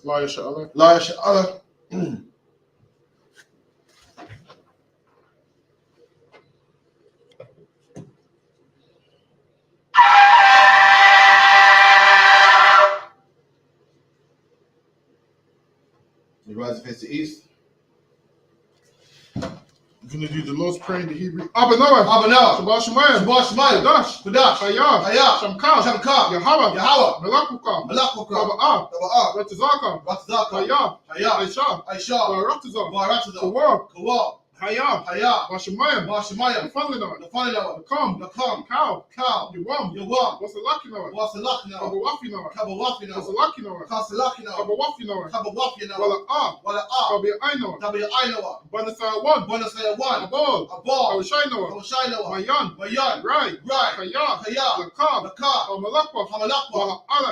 لا يشاء الله. لا يشاء الله. You rise and face the east. You're going to do the Lord's Prayer in the Hebrew. Abba Noah. Shabbat Shemayim. Shemaim. Kadash. Hayah. Shamka. Yahweh. Melakuka. Taba'ah. Ratazaka. Hayah. Aisha. Ratazah. Kawab. Hayah. Washemayim. The Funny Noah. The Kam. Cow. Yawam. What's the lucky Noah? Kabawafi Noah. What's the lucky Noah? Kabawafi Noah. Wala Tabi'ai Noah. Banasaya 1. Abal. Awashai Noah. Mayan. Right. Hayah. Lakab. Malakwa. Wala Ara.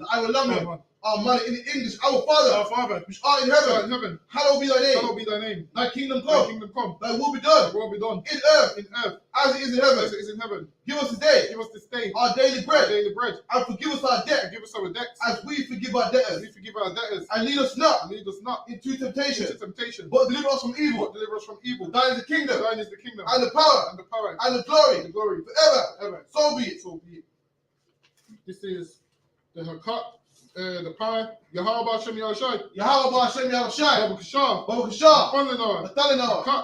I will love him. Our man in English, our Father, which art in heaven, hallowed be thy name. Thy kingdom come. Thy will be done. In earth, as it is in heaven. Give us this day our daily bread. And forgive us our debt. As we forgive our debtors. And lead us not into temptation. But deliver us from evil. Thine is the kingdom. And the power. And the glory. Forever. So be it. This is the Hakat. The pie, Yahweh Hashem Yahushai, Baba Kashah, Funlinoah, Hakat,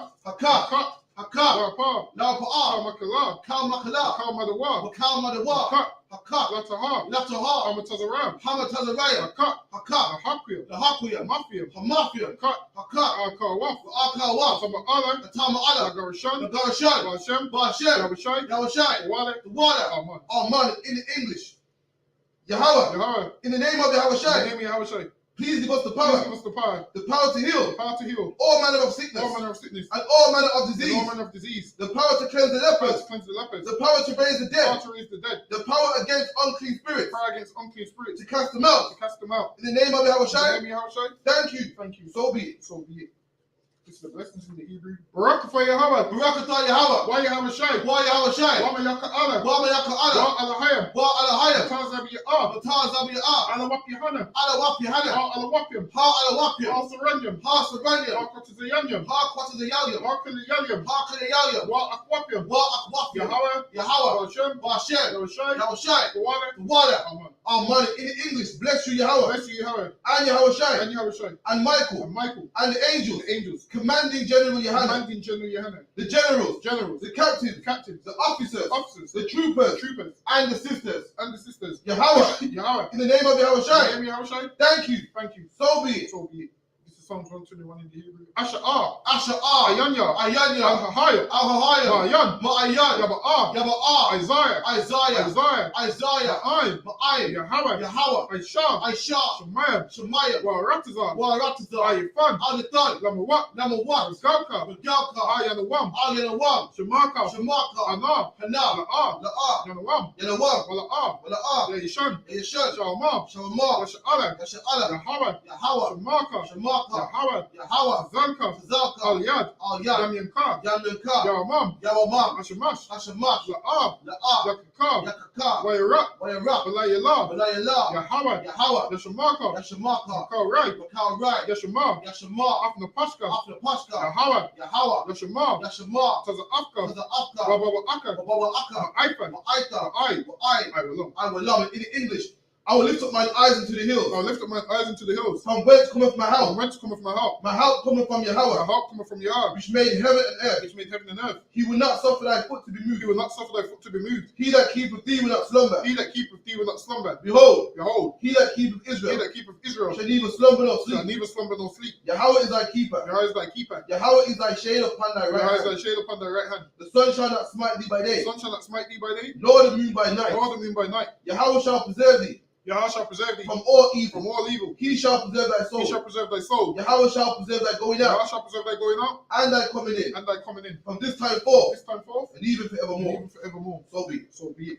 Makala, Kal Madawa, Hakat, Latahar, Hamatazaram, Hakwia, Mafia, Hakat, Akawaf, Tama'ala, Garashan, Yahweh, the water, Amen. In English. Yahweh, in the name of Yahweh, please give us the power, the power to heal, all manner of sickness, and all manner of disease, the power to cleanse the lepers, the power to raise the dead, the power against unclean spirits, to cast them out, in the name of Yahweh. Thank you. So be it. This is the blessings in the Hebrew. Barakatah Yahweh. Why Yahweh Shai? Why Mayaka Allah? Wa Alahayim. Batazabiyah. Alawapyahana. Alawapyam. Saranyam. Kwatazayanyam. Kwatazayaliam. Wa Akwapyam. Yahweh. Yahushai. The water. Our money in English. Bless you, Yahweh. And Yahweh Shai. And Michael. And the angels. Commanding General Yohanan. The generals. The captains. The officers. The troopers. And the sisters. Yahweh. In the name of Yahweh. Thank you. So be it. This is Psalms 121 in the Hebrew. Asha'ah. Ayanya. Al-Hahaya. Ma'ayan. Yaba'ah. Isaiah. Ma'ay. Yahweh. Aisha. Shemayim. Waratazah. Ayifan. Lamawat. Zalka. Ayanawam. Shemaka. Ana. La'ah. Yanawam. Wala'ah. Yishan. Shalmah. Washa'ala. Yahweh. Shemaka. Yahweh. Zalka. Al-Yad. Yamyanka. Yawamam. Ashamash. La'ah. Yakakah. Wayarak. Walayala. Yahweh. Yashemaka. Right. Yashema. Afnapashka. Yahweh. Yashema. Taza'afka. Baba'aka. Aifan. I will love it in English. I will lift up my eyes into the hills. From whence cometh my help? My help cometh from Yahweh. Which made heaven and earth. He will not suffer thy foot to be moved. He that keepeth thee will not slumber. Behold. He that keepeth Israel. Shall neither slumber nor sleep. Yahweh is thy keeper. Yahweh is thy shade upon thy right hand. The sun shall not smite thee by day. Nor the moon by night. Yahweh shall preserve thee. From all evil. He shall preserve thy soul. Yahweh shall preserve thy going out. And thy coming in. From this time forth. And even forevermore. So be it.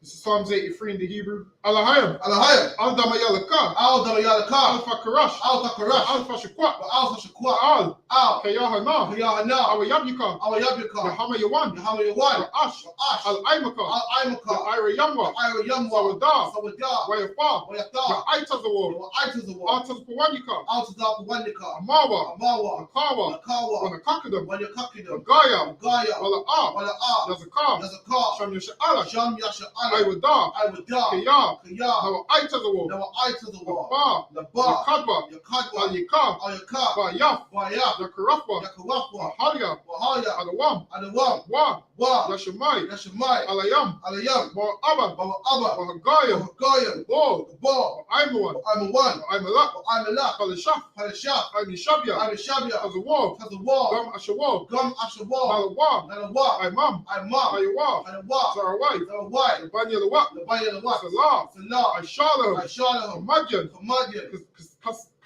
This is Psalms 83 in the Hebrew. Alahayim. Alahayim. Al-Dama Yalaka. Al-Dama Yalaka. Al-Fakarash. Al-Takarash. Al-Fashikwat. Al-Fashakwa. Al. Kayahana. Kayahana. Awayabika. Awayabika. Yahama Yawan. Yahama Yawan. Ash. Al-Aimaka. Al-Aimaka. Ira Yamwa. Ira Yamwa. Sawada. Sawada. Wayafa. Wayata. Aitazawo. Aitazawa. Altaz Pawanika. Altazapawandika. Amawa. Amawa. Akawa. Akawa. Wanakakadam. Wanyakakidam. Gaya. Gaya. Wala A. Wala A. Yazaka. Yazaka. Sham Yasha'ala. Sham Yasha'ala. Iwada. Iwada. Kaya. Kaya. Nawa Aitazawo. Nawa Aitazawa. Ba. Naba. Yakadba. Yakadwa. Alika. Ayaka. Bayaf. Bayaf. Yakarafwa. Yakawafwa. Halya. Wahaya. Alawam. Adawam. Wa. Wa. Yashamai. Yashamai. Alayam. Alayam. Aba. Bawa Abba. Wahagaya. Gaya. Bol. Ba. I'm one. I'm a one. I'm a lot. I'm a lot. Palashaf. Palashaf. I'm Shabya. I'm a Shabya. As a wall. Has a wall. Gum Ashawal. Gum Ashawal. Malawa. Nalawa. I'm mom. I'm mom. Ayawa. Ayawa. Sarawai. Sarawai. The Banya the what? The Banya the what? Salah. Salah. I Shala. I Shala. Madyan. Kamadyan.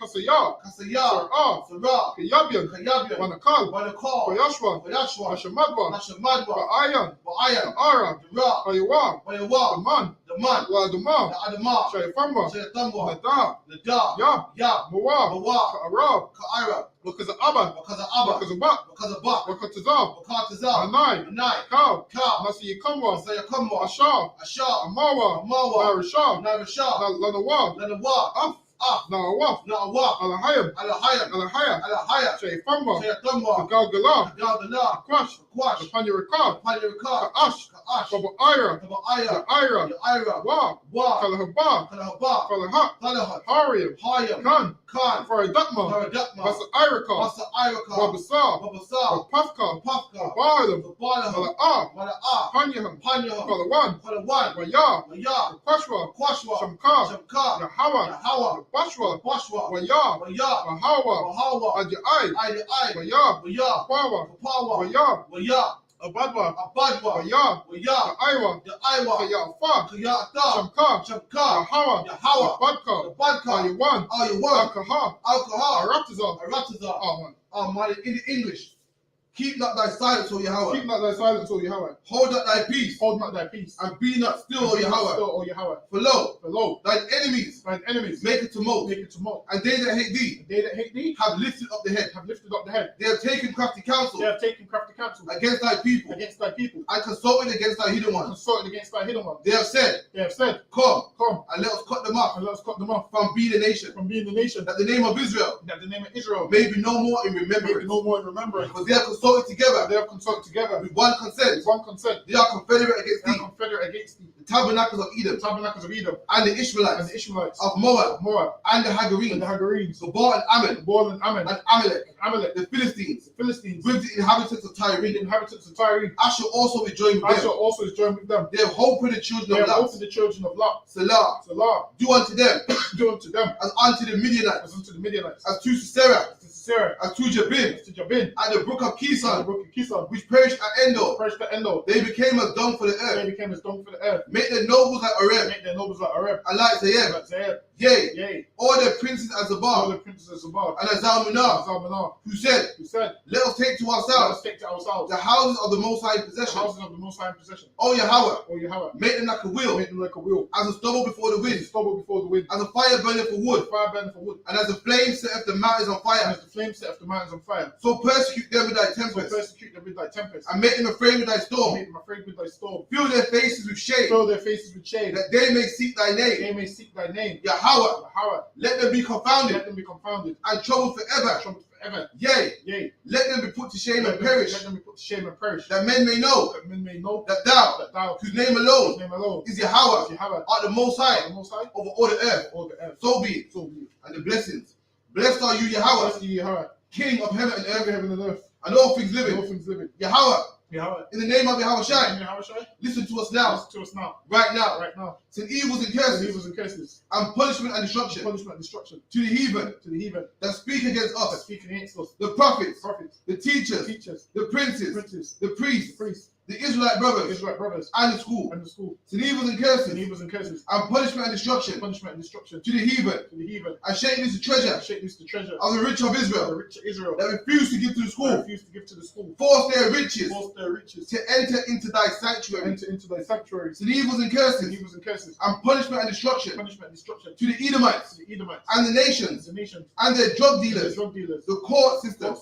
Kasaya. Kasaya. Sarah. Sarah. Kayabyan. Kayabyan. Wanakal. Wanakal. Koyashwa. Koyashwa. Ashamadwa. Nashamadwa. Ba'ayan. Ba'ayan. Ara. Ra. Ayawa. Wayawa. Aman. The man. La Duma. The Adama. Shayfamba. Shayatamba. Nada. The Da. Ya. Ya. Mawa. Mawa. Arab. Ka'ira. Because of Abba. Because of Abba. Because of Bak. Because of Bak. Because of Zab. Wakatazal. Anai. Anai. Cow. Cow. Nasi Yikamwa. Sayakamwa. Asha. Asha. Amawa. Amawa. Narisha. Narisha. Lanawa. Lanawa. Af. Af. Nawaf. Na'awaf. Alahayam. Alahayam. Alahaya. Alahaya. Shayfamba. Sayatamba. Galgala. Galgala. Kwash. Kwash. Panyarakab. Palyarika. Ka'ash. Ka'ash. Baba Ira. Taba'aya. Ira. Ira. Wa. Wa. Kalahaba. Kalahaba. Kalahat. Talahat. Hariam. Hayam. Khan. Khan. Faradatma. Paradakma. Basa Iraka. Basa Iraka. Babasa. Babasa. Pafka. Pafka. Balam. Babalaha. Mala'a. Mala'a. Panyaham. Panyaham. Kalawan. Palawan. Waya. Waya. Kwashwa. Kwashwa. Shamka. Shamka. Yahawa. Yahawa. Bashwa. Bashwa. Waya. Waya. Wahawa. Wahawa. Ajai. Ai. Waya. Waya. Pawa. Papawa. Waya. Waya. Abadwa. Abadwa. Waya. Waya. Aiwa. The Aiwa. Kayafa. Kayata. Shamka. Shamka. Yahawa. Yahawa. Badka. The Badka. Ayawan. Ayawan. Alkaha. Alcohol. Aratiza. Aratiza. Oh man. Man, in English. Keep not thy silence, O Yahweh. Keep not thy silence, O Yahweh. Hold not thy peace. Hold not thy peace. And be not still, O Be not Yahweh. still, O Yahweh. For lo, thine thine enemies make it tumult. it tumult. And they that hate thee They that hate thee have lifted up the head. have lifted up the head. They have taken crafty counsel They have taken crafty counsel against thy people. against thy people. And consulted against thy hidden And ones. consulted against thy hidden ones. They have said, They have said, Come, come and let us cut them off and let us cut them off from being a nation, from being the nation, that the name of Israel that the name of Israel may be no more in may be remembrance. no more in remembrance. For they have consulted together They have consulted together with one consent. with one consent. They are confederate against They are thee, confederate against thee. the tabernacles of The Edom, tabernacles of Edom and the and Ishmaelites, the Ishmaelites of Moab, Moab and the and the Hagarenes, Hagarenes, Gabal and Ammon, Bol and Ammon and Amalek, and Amalek, the Philistines, the Philistines, with the inhabitants of Tyre. the inhabitants of Tyre. Asher also will join with Asher them. also is joined with them. They have hope in the children They of have Lot. also the children of Lot. Salah, Salah, do unto them do unto them as unto the Midianites, as unto the Midianites, as to Sisera, as to Sarah, as to Jabin, as to Jabin, and the brook of and the Kison, brook of Kison, which perished at Endor. perished at Endor. They became as dung for the They earth. became as dung for the earth. Make their nobles like Oreb, Make their nobles like Arab, and like Zayeb. like Zayed, Yea, yea, all their princes as all Zabal, the princes of Zabal, and as Zalmunah, Zalmanah, who said, who said, Let us take to let us ourselves take to ourselves the houses of the Most High the possession. houses of the Most High in possession. O Yahweh, O Yahweh, make them like a wheel, make them like a wheel, as a stubble before the as a wind, stubble before the wind, as a fire burning for wood, fire burning for wood, and as the flame setteth the mountains on and fire. as the flame set the mountains on fire. So persecute them with thy So tempest, persecute them with thy tempest, and make them afraid with thy and storm. make them afraid with thy storm. Fill their faces with shame, Fill their faces with shame, that they may seek thy that name. they may seek thy name. Yahweh, Yahweh, let them be confounded let them be confounded, and troubled forever. troubled forever. Yea, Yea, let them be put to shame let and them, perish, let them be put to shame and perish, that men may know that men may know that thou, that thou, whose name whose alone name alone, is is Yahweh, Yahweh, art the Most High the Most High, over all the earth. all the earth. So be it. So be it. And the blessings. Blessed are you, Yahweh, Blessed be Yahweh, King of heaven and earth, heaven and earth, and all things and all living. things living. Yahweh, Yahweh, in the name of Yahweh Shai, Yahweh Shai, listen to us now, listen to us now, right now. right now. Send evils and And curses, evils and curses, and punishment and destruction punishment and destruction to the heathen to the heathen that speak against that us, speak against us, the prophets, prophets, the teachers, teachers, the princes, princes, the priests, priests, the Israelite brothers, Israelite brothers, and the school. and the school. Send evils and And curses, evils and curses, and punishment and destruction punishment and destruction to the heathen, to the heathen. and shake loose the treasure And shake loose the treasure of the rich of of the Israel rich of Israel that refuse to give to the who school. refuse to give to the school. Force their riches Force their riches. To enter into thy sanctuary. Enter into thy sanctuary. To the evils and curses. Evils and curses. And punishment and destruction. Punishment and destruction. To the Edomites. To the Edomites. And the nations. The nations. And their drug dealers. The drug dealers. The court system.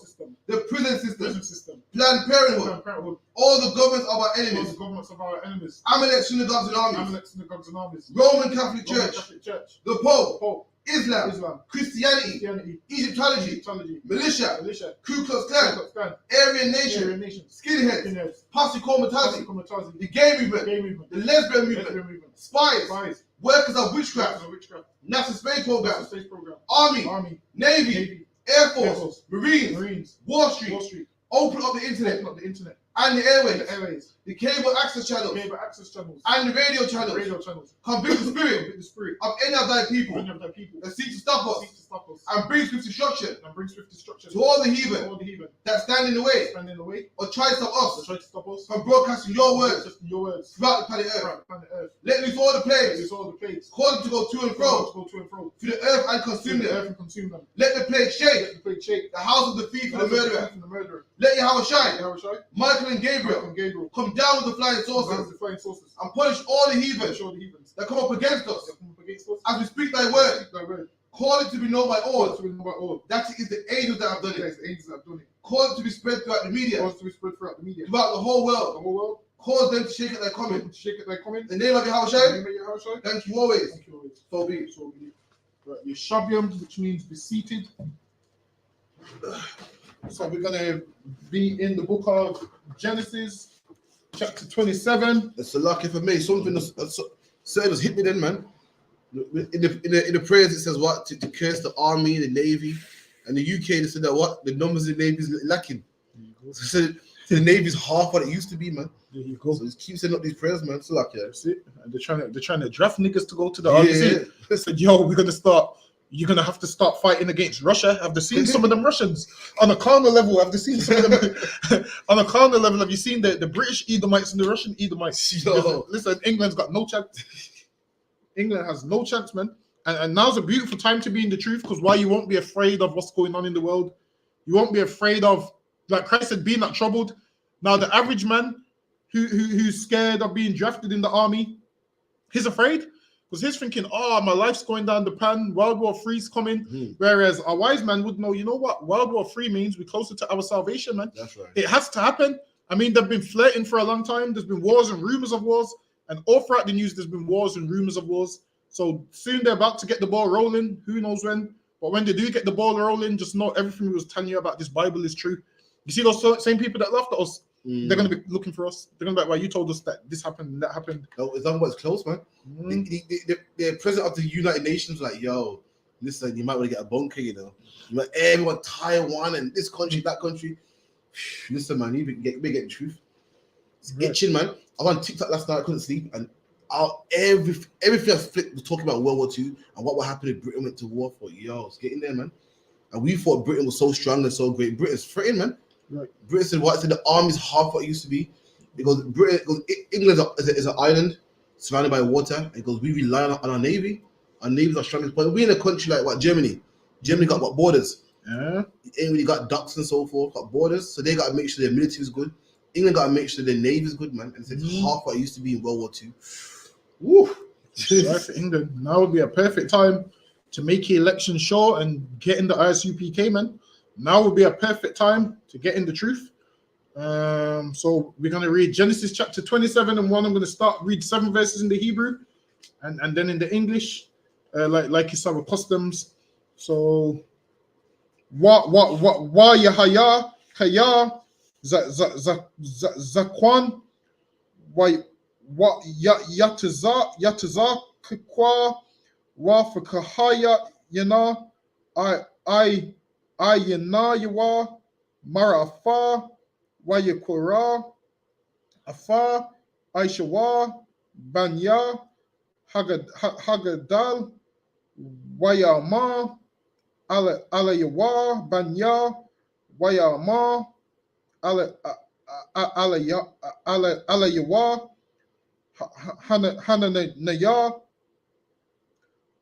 The prison Prison system. system. Planned Parenthood. Planned Parenthood. All the governments of our All enemies. the governments of our enemies. Amalek, synagogues and armies. Amalek, synagogues and armies. Roman Catholic Roman Church. Catholic Church. The Pope. Pope. Islam. Christianity. Egyptology. Militia. Ku Klux Klan. Aryan Nation. Skinheads. Posse Comitazi. The gay movement. The lesbian movement. Spies. Workers of witchcraft. NASA space program. Army. Navy. Air Force. Marines. Wall Street. Open up the internet. And the airways. The cable access channels. And the radio channels. Convict the spirit of any of thy people. That seek to stop us. And bring swift destruction. To all the heathen. That stand in the way. Or try to stop us. From broadcasting your words. Throughout the planet Earth. Let loose all the plagues. Cause them to go to and fro. Through the earth and consume them. Let the plague shake. The house of the thief and the murderer. Let Yahweh shine. Michael and Gabriel come down with the flying saucers and punish all the heathens that come up against us as we speak thy word. Call it to be known by all that it is the angels that have done it. Call it to be spread throughout the media. Throughout the whole world. Cause them to shake at thy comment. In the name of Yahweh. Thank you always. So be it. Right, Yeshaviam, which means be seated. So we're going to be in the book of Genesis, chapter 27. It's a lucky for me. Something just hit me then, man. In the prayers, it says what? To curse the army, the navy, and the UK, they said that what? The numbers in the navy is lacking. So the navy is half what it used to be, man. There you go. So just keep sending up these prayers, man. It's a lucky. That's it. And they're trying to draft niggas to go to the army. They said, yo, we're going to start. You're going to have to start fighting against Russia. Have they seen some of them Russians? On a carnal level, have they seen some of them? On a carnal level, have you seen the British Edomites and the Russian Edomites? Listen, England's got no chance. England has no chance, man. And now's a beautiful time to be in the truth, because why? You won't be afraid of what's going on in the world. You won't be afraid of, like Christ said, being not troubled. Now, the average man who's scared of being drafted in the army, he's afraid. Because he's thinking, oh, my life's going down the pan, World War III's coming. Whereas a wise man would know, you know what? World War III means we're closer to our salvation, man. That's right. It has to happen. I mean, they've been flirting for a long time. There's been wars and rumors of wars. And all throughout the news, there's been wars and rumors of wars. So soon they're about to get the ball rolling. Who knows when? But when they do get the ball rolling, just know everything we was telling you about this Bible is true. You see those same people that laughed at us? They're going to be looking for us. They're going to be like, well, you told us that this happened and that happened. No, it's done what's close, man. The president of the United Nations was like, yo, listen, you might want to get a bunker, you know. You might, everyone, Taiwan and this country, that country. Listen, man, you get the truth. It's itching, man. I was on TikTok last night, I couldn't sleep, and everything I flipped was talking about World War II and what would happen if Britain went to war. For yo, it's getting there, man. And we thought Britain was so strong and so great. Britain's threatened, man. Right. Britain said what? Said the army's half what it used to be. Because England is an island surrounded by water. It goes, we rely on our navy. Our navy's our strongest point. We're in a country like what? Germany. Germany got what? Borders. Yeah. It ain't really got docks and so forth. Got borders, so they got to make sure their military is good. England got to make sure their navy is good, man. And it's half what it used to be in World War II. Woo! Right for England. Now would be a perfect time to make your election sure and get in the ISUPK, man. Now would be a perfect time to get in the truth. So we're going to read Genesis chapter 27 and 1. I'm going to read 7 verses in the Hebrew and then in the English, like it's our customs. So, wa Yahaya Kaya Zakwan wa Yataza Kwa wa Fakahaya Yana I Yana Yawa Mara Afa Wayakura Afa Aishawa Banya Hagadal Wayama Alayawa Banya Wayama Alayawa Hananaya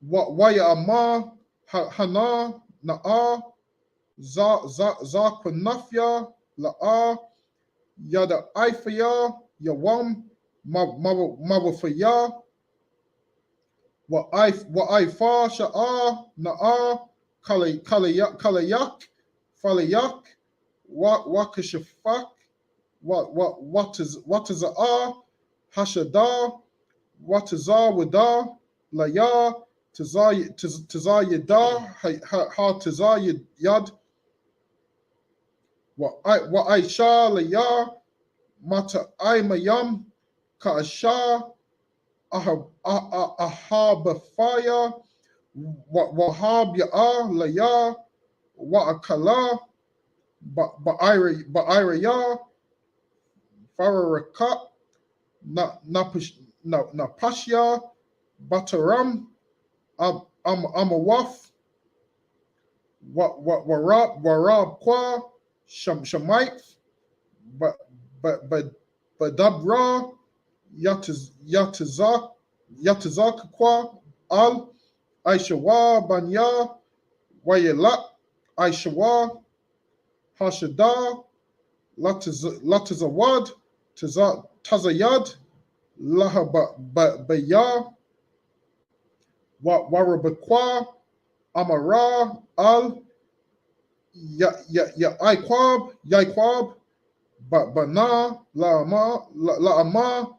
Wayama Hana Na'a Zaquanafia La'a Yada I for ya, Yawam, Mawa for ya, what I fa sha'a, na'a, kalayak, falayak, wakashafak, what is a hashada, what is a wada, laya, tazayada, ha tazayad, what I sha laya, mata I mayam, ka'asha, ahabafaya, wahab ya'a laya, wa'akala, ba'iraya, fararaka, napashya, bataram, amawaf, warab kwa, shamaik, badabra, yatazak kwa, al, aishawa, banya, wayela, aishawa, hashada, latazawad, tazayad, lahabaya, warabakwa, amara, al, yaikwab, bana, la'ama,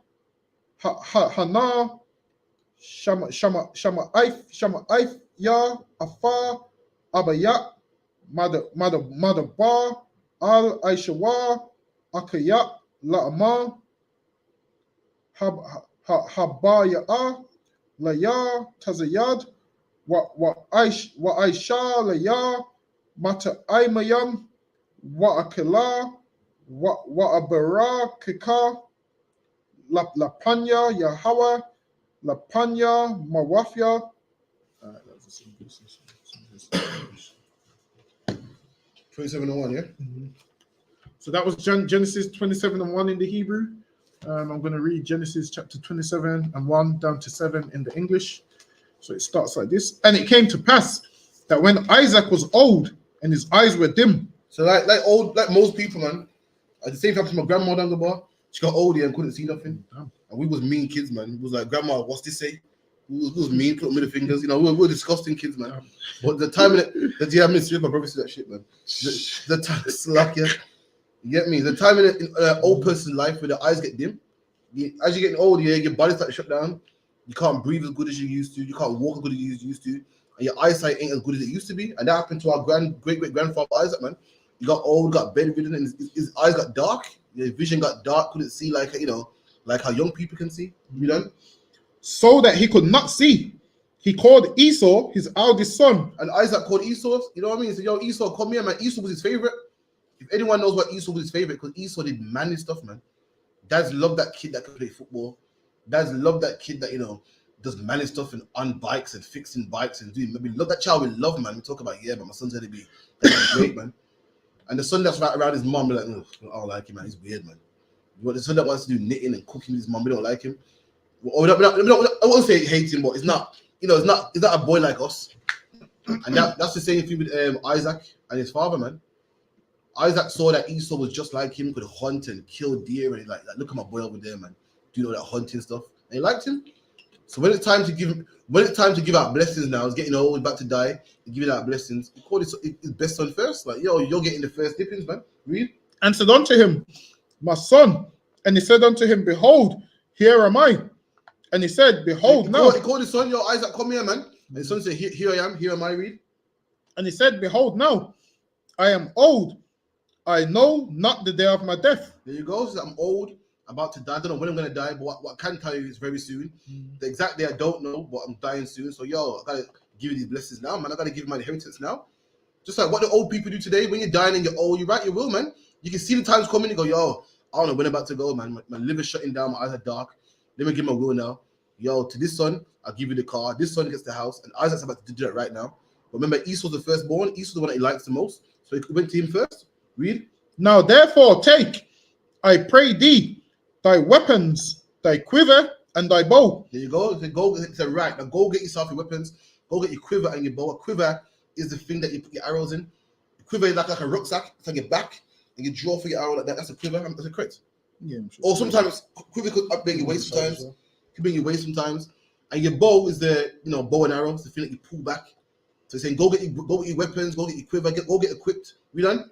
hana, shama, ya, afa, abaya, madaba, al, aishawa, akaya, la'ama, habaya, laya, tazayad, wa aisha, laya, mata aimayam, wa akila, wa abara, kika, la panya, yahawa, la panya, mawafia. That's 27:1, yeah? So that was Genesis 27:1 in the Hebrew. I'm going to read Genesis chapter 27:1 down to 7 in the English. So it starts like this. And it came to pass that when Isaac was old and his eyes were dim. So like most people, man. At the same time, my grandma down the bar, she got old and couldn't see nothing. Damn. And we was mean kids, man. It was like, grandma, what's this say? We was mean, put middle fingers. You know, we were disgusting kids, man. Damn. But the time in it, I miss my brother said that shit, man. The time it's like, yeah, you get me? The time in an old person's life where the eyes get dim. As you're getting older, yeah, your body starts to shut down. You can't breathe as good as you used to. You can't walk as good as you used to. And your eyesight ain't as good as it used to be. And that happened to our great-great-grandfather Isaac, man. He got old, got bedridden, and his eyes got dark. His vision got dark. Couldn't see like how young people can see. You know, so that he could not see. He called Esau his eldest son, and Isaac called Esau. You know what I mean? He said, "Yo, Esau, come here, man." Esau was his favorite. If anyone knows what Esau was his favorite, because Esau did manly stuff, man. Dads love that kid that can play football. Dads love that kid that does manly stuff and on bikes and fixing bikes and doing. We love that child. We love, man. We talk about but my son's gonna be great, man. And the son that's right around his mom, we're like, I don't like him, man. He's weird, man. But the son that wants to do knitting and cooking with his mom, we don't like him. I won't say hate him, but it's not a boy like us. And that's the same thing with Isaac and his father, man. Isaac saw that Esau was just like him, could hunt and kill deer, and he's like, look at my boy over there, man. Do you know that hunting stuff? And he liked him. So when it's time to give out blessings now, he's getting old, about to die, he's giving out blessings. He called his best son first, like, yo, you're getting the first dippings, man. Read. And said unto him, my son. And he said unto him, behold, here am I. And he said, behold, he now. He called his son, yo, Isaac, come here, man. And his son said, here I am, read. And he said, behold, now, I am old. I know not the day of my death. There you go. So I'm old, about to die. I don't know when I'm going to die, but what I can tell you is very soon. The exact day I don't know, but I'm dying soon. So, yo, I got to give you these blessings now, man. I got to give you my inheritance now. Just like what the old people do today. When you're dying and you're old, you write your will, man. You can see the times coming. You go, yo, I don't know when I'm about to go, man. My liver's shutting down. My eyes are dark. Let me give my will now. Yo, to this son, I'll give you the car. This son gets the house. And Isaac's about to do that right now. But remember, Esau's the firstborn. Esau's the one that he likes the most. So he went to him first. Read. Now, therefore, take, I pray thee, thy weapons, thy quiver, and thy bow. There you go. It's a right. Now go get yourself your weapons. Go get your quiver and your bow. A quiver is the thing that you put your arrows in. A quiver is like a rucksack. It's like your back. and you draw for your arrow like that, that's a quiver. That's a correct. Yeah, I'm sure. Or sometimes quiver could bring your waist sometimes. Could bring your waist sometimes. And your bow is the bow and arrow. It's the thing that you pull back. So he's saying go get your weapons, go get your quiver, go get equipped. We done?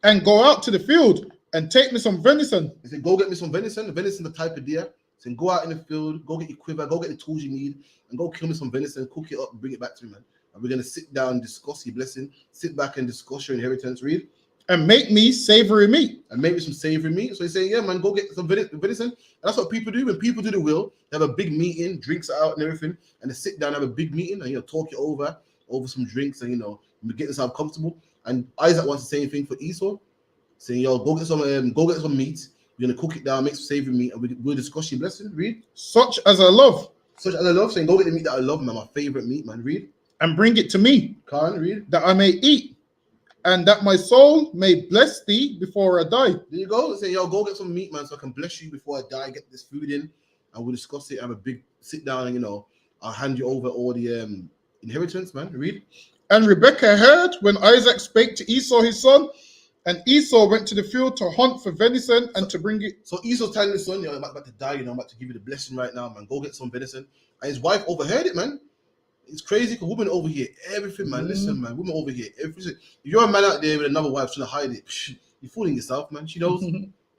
And go out to the field and take me some venison. He said, go get me some venison. The venison is the type of deer. He said, go out in the field, go get your quiver, go get the tools you need, and go kill me some venison, cook it up, and bring it back to me, man. And we're gonna sit down and discuss your blessing, sit back and discuss your inheritance. Read. And make me savory meat. And make me some savory meat. So he's saying, yeah, man, go get some venison. And that's what people do. When people do the will, they have a big meeting, drinks are out and everything, and they sit down, have a big meeting, and talk it over some drinks, and get themselves comfortable. And Isaac wants the same thing for Esau, saying, yo, go get some meat. We're gonna cook it down, make some savory meat, and we'll discuss your blessing. Read. Such as I love. Such as I love, saying, go get the meat that I love, man, my favorite meat, man. Read. And bring it to me. Khan, read. That I may eat, and that my soul may bless thee before I die. There you go. Say, yo, go get some meat, man, so I can bless you before I die. Get this food in, and we'll discuss it. Have a big sit down, and I'll hand you over all the inheritance, man. Read. And Rebekah heard when Isaac spake to Esau his son, and Esau went to the field to hunt for venison and to bring it. So Esau's telling his son, I'm about to die, I'm about to give you the blessing right now, man. Go get some venison. And his wife overheard it, man. It's crazy because women overhear everything, man. Listen, man, women overhear everything. If you're a man out there with another wife trying to hide it, you're fooling yourself, man. She knows.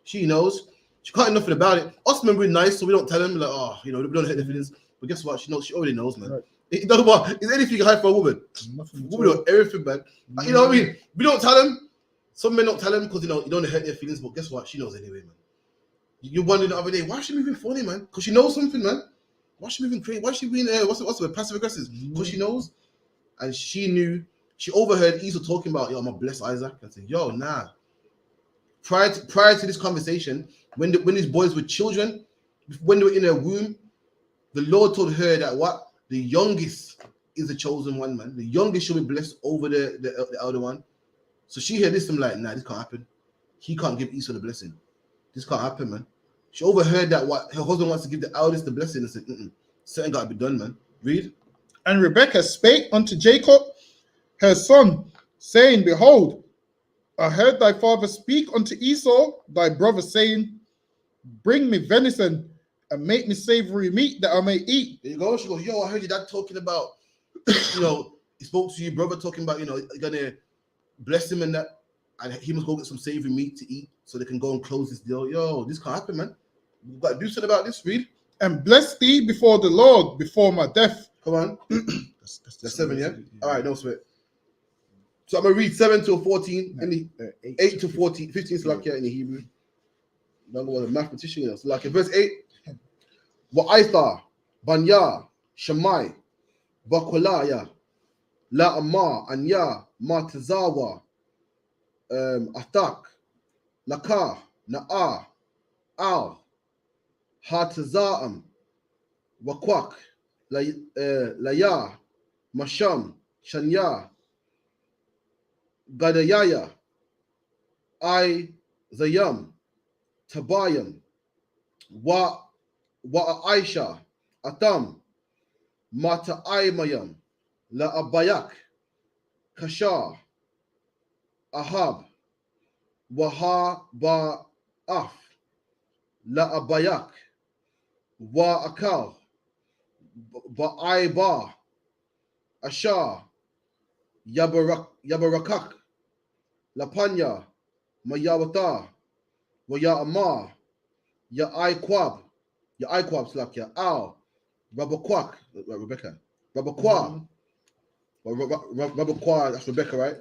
She knows. She can't do nothing about it. Us men, we're nice, so we don't tell them, like, we don't hurt their feelings. But guess what? She knows. She already knows, man. Right. It doesn't matter. Is anything you can hide for a woman? Women know everything, man. You know what I mean? We don't tell them. Some men don't tell them because you don't hurt their feelings. But guess what? She knows anyway, man. You wondering the other day, why is she moving funny, man? Because she knows something, man. Why is she moving crazy? Why is she being what's the word? Passive aggressive? Because she knows. And she knew. She overheard Esau talking about, I'm gonna bless Isaac. And said, nah. Prior to this conversation, when these boys were children, when they were in her womb, the Lord told her that what? The youngest is the chosen one, man. The youngest shall be blessed over the elder one. So she heard this, I'm like, nah, this can't happen. He can't give Esau the blessing. This can't happen, man. She overheard that what her husband wants to give the eldest the blessing and said, something got to be done, man. Read. And Rebekah spake unto Jacob, her son, saying, Behold, I heard thy father speak unto Esau, thy brother, saying, Bring me venison and make me savory meat that I may eat. There you go. She goes, I heard your dad talking about, he spoke to your brother talking about, you're going to bless him and that, and he must go get some savory meat to eat so they can go and close this deal. This can't happen, man. We've got to do something about this. Read. And bless thee before the Lord, before my death. Come on. That's 7, yeah? All right, no sweat. So I'm going to read 7 to 14, in the 8 to 14, 15 Salakia in the Hebrew. I'm going to be a mathematician, Salakia. Verse 8. Wa'aitha, Banya, Shammai, Bakolaya, La Amar, Anya, Matazawa, Atak, Nakah, Na'ah, Al, Hataza'am, Wakwak, Laya, Masham, Shanya, Gadayaya, Zayam, Tabayam, Wa Aisha, Atam, Mata Aymayam, La Abayak, Kashar, Ahab, Waha Ba'af, La Abayak, Wa Akal, Ba'aiba, Ashar, Yabarakak, Lapanya, Mayawata, Waya Amar, Ya Iquab, Slakia, Al, Rabakwak, Rebecca, Rabakwa, Rabakwa, that's Rebecca, right?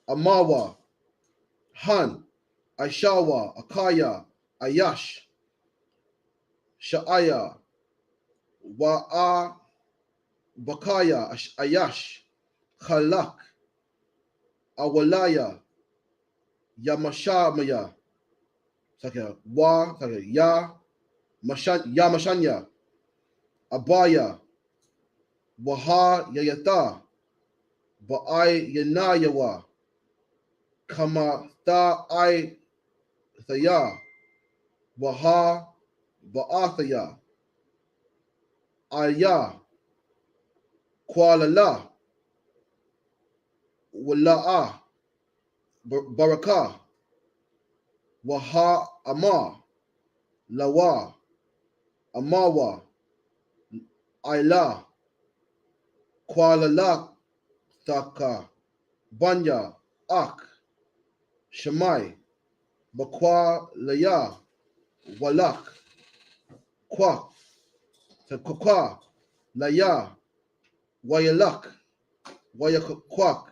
Amawa, Han, Aishawa, Akaya, Ayash, Sha'aya, Wa'a, Bakaya, Ayash, Khalak, Awalaya, Yamashamaya, Ya Mashanya, Abaya, Waha Yayata, Ba'ai Yanayawa, Kama Ta I Thaya, Waha Ba'athaya, Aya, Kualala, Wala'a, Baraka, Waha Ama, Lawa, Amawa, Aila, Kuala Taka, Banya, Ak, Shamai, Bakwa Laya, Walak, Kwak, Kwak, Laya, Wayalak, Wayakwak,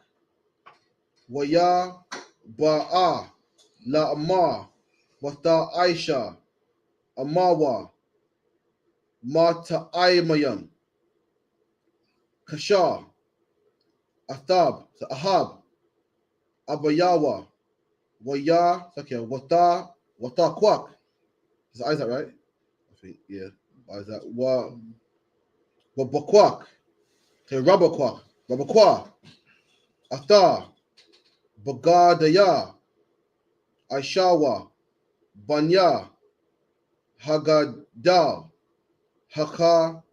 Waya Ba'a, La Ama, Wata Aisha, Amawa, Mata Aymayam, Kasha, Athab, Ahab, Abayawa, Waya, okay, Wata Kwak. Is Isaac right? I think, yeah. Isaac. Wabakwak. Okay, Rabakwa, Atha, Bagadaya, Aishawa, Banya, Hagadal, Haka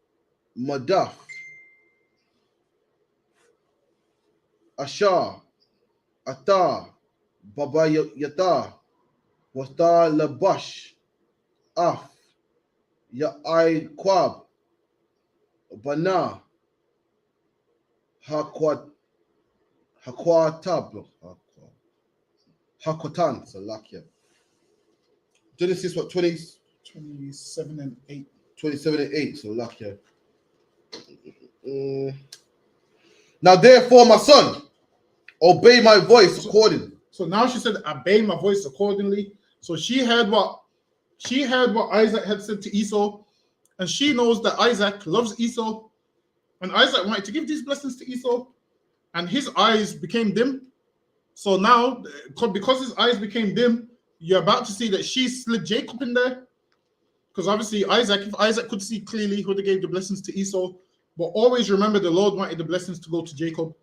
Madaf, Asha, Ata, Baba Yata, Wata Labash, Af, Ya'ai Kwab, Bana, Hakwatab, Hakwatan, Salakia. Genesis, what, 27 and 8. 27 and 8, Salakia. Now, therefore, my son, obey my voice accordingly. So now she said, obey my voice accordingly. So she heard what Isaac had said to Esau, and she knows that Isaac loves Esau, and Isaac wanted to give these blessings to Esau, and his eyes became dim. So now, because his eyes became dim, you're about to see that she slid Jacob in there, because obviously if Isaac could see clearly, he would have gave the blessings to Esau. But always remember, the Lord wanted the blessings to go to Jacob.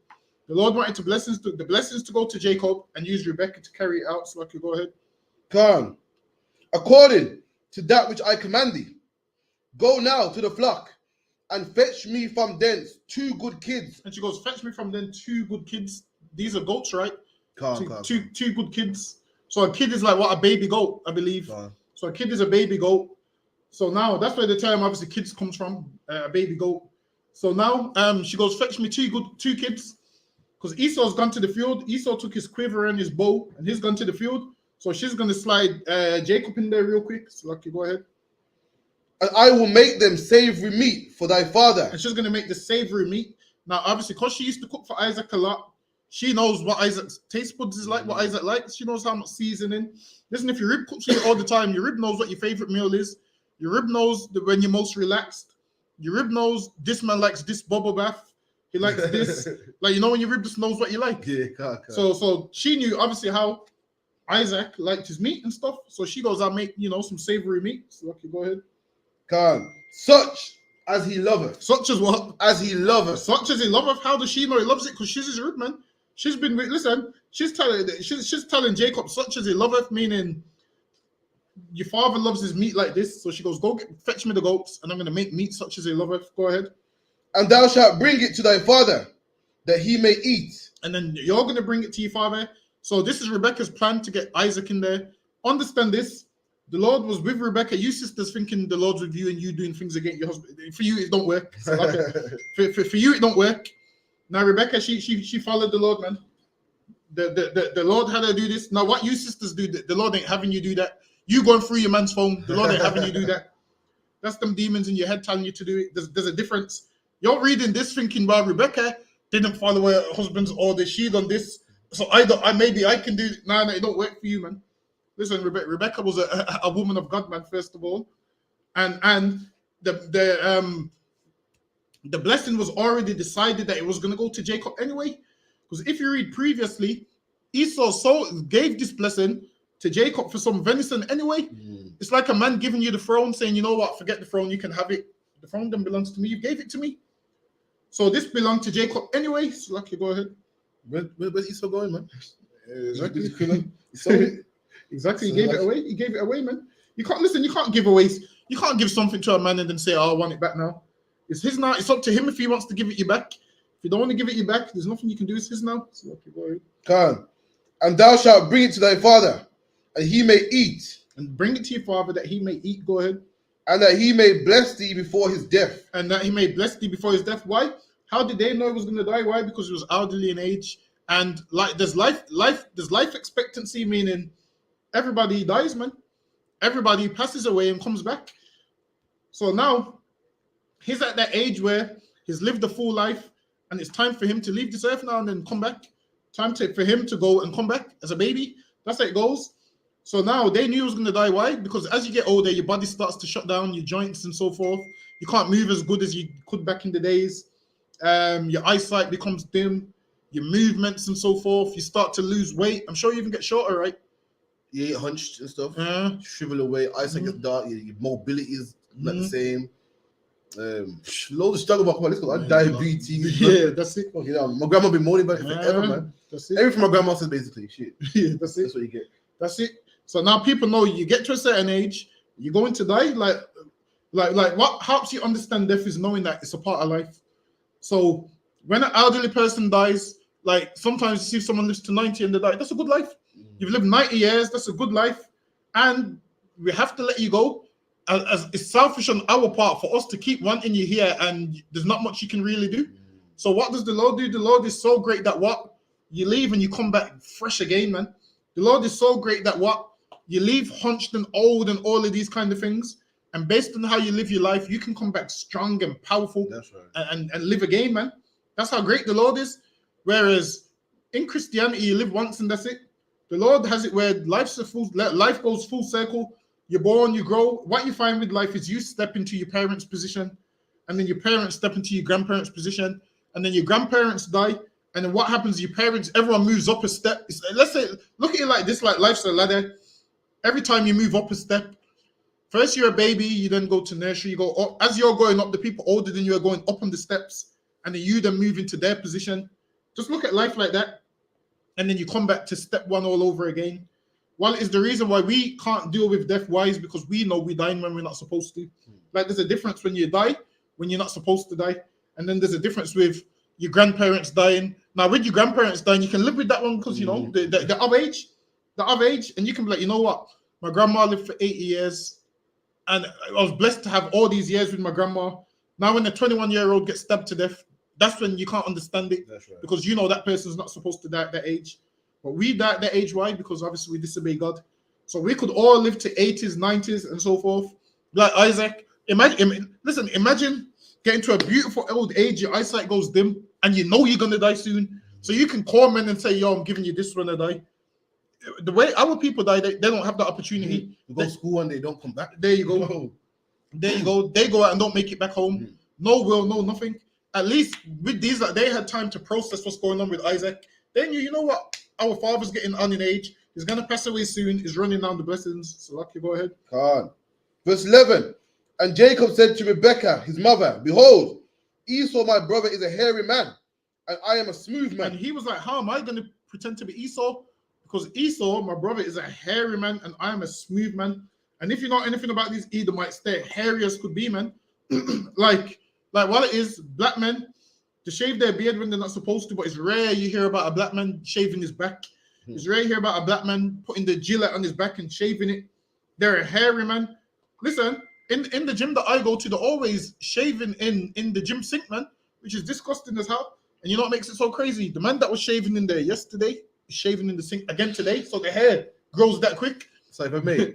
The Lord wanted the blessings to go to Jacob and use Rebecca to carry it out. So I could go ahead. Come, according to that which I command thee, go now to the flock and fetch me from thence 2 good kids. And she goes, fetch me from them 2 good kids. These are goats, right? Two good kids. So a kid is like what, a baby goat, I believe. So a kid is a baby goat. So now that's where the term obviously kids comes from, a baby goat. So now she goes, fetch me 2 kids. Because Esau's gone to the field. Esau took his quiver and his bow, and he's gone to the field. So she's going to slide Jacob in there real quick. So, Lucky, go ahead. And I will make them savory meat for thy father. And she's going to make the savory meat. Now, obviously, because she used to cook for Isaac a lot, she knows what Isaac's taste buds is like, what Isaac likes. She knows how much seasoning. Listen, if your rib cooks for you all the time, your rib knows what your favorite meal is. Your rib knows when you're most relaxed. Your rib knows this man likes this bubble bath. He likes this. Like, you know, when your rib just knows what you like. Yeah, So she knew obviously how Isaac liked his meat and stuff. So she goes, I'll make, some savory meat. So Lucky, go ahead. Come, such as he loveth. Such as what? As he loveth. Such as he loveth. How does she know he loves it? Because she's his rib, man. She's been, listen, she's telling Jacob, such as he loveth, meaning your father loves his meat like this. So she goes, fetch me the goats, and I'm going to make meat such as he loveth. Go ahead. And thou shalt bring it to thy father, that he may eat. And then you're going to bring it to your father. So this is Rebecca's plan to get Isaac in there. Understand this. The Lord was with Rebecca. You sisters thinking the Lord's with you and you doing things against your husband. For you, it don't work. So for you, it don't work. Now, Rebecca, she followed the Lord, man. The Lord had her do this. Now, what you sisters do, the Lord ain't having you do that. You going through your man's phone, the Lord ain't having you do that. That's them demons in your head telling you to do it. There's a difference. You're reading this thinking, well, Rebecca didn't follow her husband's order. She done this. So maybe I can do it. No, it don't work for you, man. Listen, Rebecca was a woman of God, man, first of all. And the blessing was already decided that it was going to go to Jacob anyway. Because if you read previously, Esau gave this blessing to Jacob for some venison anyway. It's like a man giving you the throne, saying, you know what, forget the throne, you can have it. The throne then belongs to me. You gave it to me. So this belonged to Jacob anyway. So Lucky, go ahead. Where's Esau going, man? Exactly. He gave it away. He gave it away, man. You can't listen. You can't give away. You can't give something to a man and then say, "Oh, I want it back now." It's his now. It's up to him if he wants to give it you back. If you don't want to give it you back, there's nothing you can do. It's his now. So Lucky, go ahead. Come, and thou shalt bring it to thy father, and he may eat. And bring it to your father that he may eat. Go ahead. And that he may bless thee before his death. And that he may bless thee before his death. Why? How did they know he was going to die? Why? Because he was elderly in age. And like there's life expectancy, meaning everybody dies, man. Everybody passes away and comes back. So now he's at that age where he's lived a full life, and it's time for him to leave this earth now and then come back. For him to go and come back as a baby. That's how it goes. So now they knew he was going to die. Why? Because as you get older, your body starts to shut down, your joints and so forth. You can't move as good as you could back in the days. Your eyesight becomes dim, your movements and so forth. You start to lose weight. I'm sure you even get shorter, right? You get hunched and stuff. Shrivel away. Eyesight gets dark. Your mobility is not the same. Loads of struggle about let's go. Diabetes. Yeah, that's it. You know, my grandma been moaning about it forever, man. That's it. Everything my grandma says basically shit. Yeah, that's it. That's what you get. That's it. So now people know you get to a certain age, you're going to die. Like what helps you understand death is knowing that it's a part of life. So when an elderly person dies, like sometimes you see someone lives to 90 and they die, that's a good life. You've lived 90 years, that's a good life. And we have to let you go. As it's selfish on our part for us to keep wanting you here, and there's not much you can really do. So what does the Lord do? The Lord is so great that what? You leave and you come back fresh again, man. The Lord is so great that what? You leave hunched and old and all of these kind of things. And based on how you live your life, you can come back strong and powerful. That's right. and live again, man. That's how great the Lord is. Whereas in Christianity, you live once and that's it. The Lord has it where life goes full circle. You're born, you grow. What you find with life is you step into your parents' position, and then your parents step into your grandparents' position, and then your grandparents die. And then what happens? Your parents, everyone moves up a step. Let's say, look at it like this, like life's a ladder. Every time you move up a step, first you're a baby, you then go to nursery, you go up. As you're going up, the people older than you are going up on the steps, and then you then move into their position. Just look at life like that. And then you come back to step one all over again. Well, it's the reason why we can't deal with death. Why? Is because we know we're dying when we're not supposed to. Like there's a difference when you die, when you're not supposed to die. And then there's a difference with your grandparents dying. Now, with your grandparents dying, you can live with that one because, you know, the of age. And you can be like, you know what? My grandma lived for 80 years. And I was blessed to have all these years with my grandma. Now, when a 21-year-old gets stabbed to death, that's when you can't understand it. That's right. Because you know that person's not supposed to die at that age. But we die at that age. Why? Because obviously we disobey God. So we could all live to 80s, 90s, and so forth. Like Isaac. Imagine getting to a beautiful old age, your eyesight goes dim, and you know you're going to die soon. So you can call men and say, yo, I'm giving you this when I die. The way our people die, they don't have that opportunity. You go to school and they don't come back. There you go. There you go. They go out and don't make it back home. No will, no nothing. At least with these, they had time to process what's going on with Isaac. They knew, you know what? Our father's getting on in age. He's going to pass away soon. He's running down the blessings. So, lucky, go ahead. Verse 11. And Jacob said to Rebekah, his mother, behold, Esau, my brother, is a hairy man, and I am a smooth man. And he was like, how am I going to pretend to be Esau? Because Esau, my brother, is a hairy man, and I am a smooth man. And if you know anything about these Edomites, they're hairy as could be, man. like what it is, black men, to shave their beard when they're not supposed to, but it's rare you hear about a black man shaving his back. It's rare you hear about a black man putting the gillet on his back and shaving it. They're a hairy man. Listen, in the gym that I go to, they're always shaving in the gym sink, man, which is disgusting as hell. And you know what makes it so crazy? The man that was shaving in there yesterday is shaving in the sink again today, so the hair grows that quick. So if I may,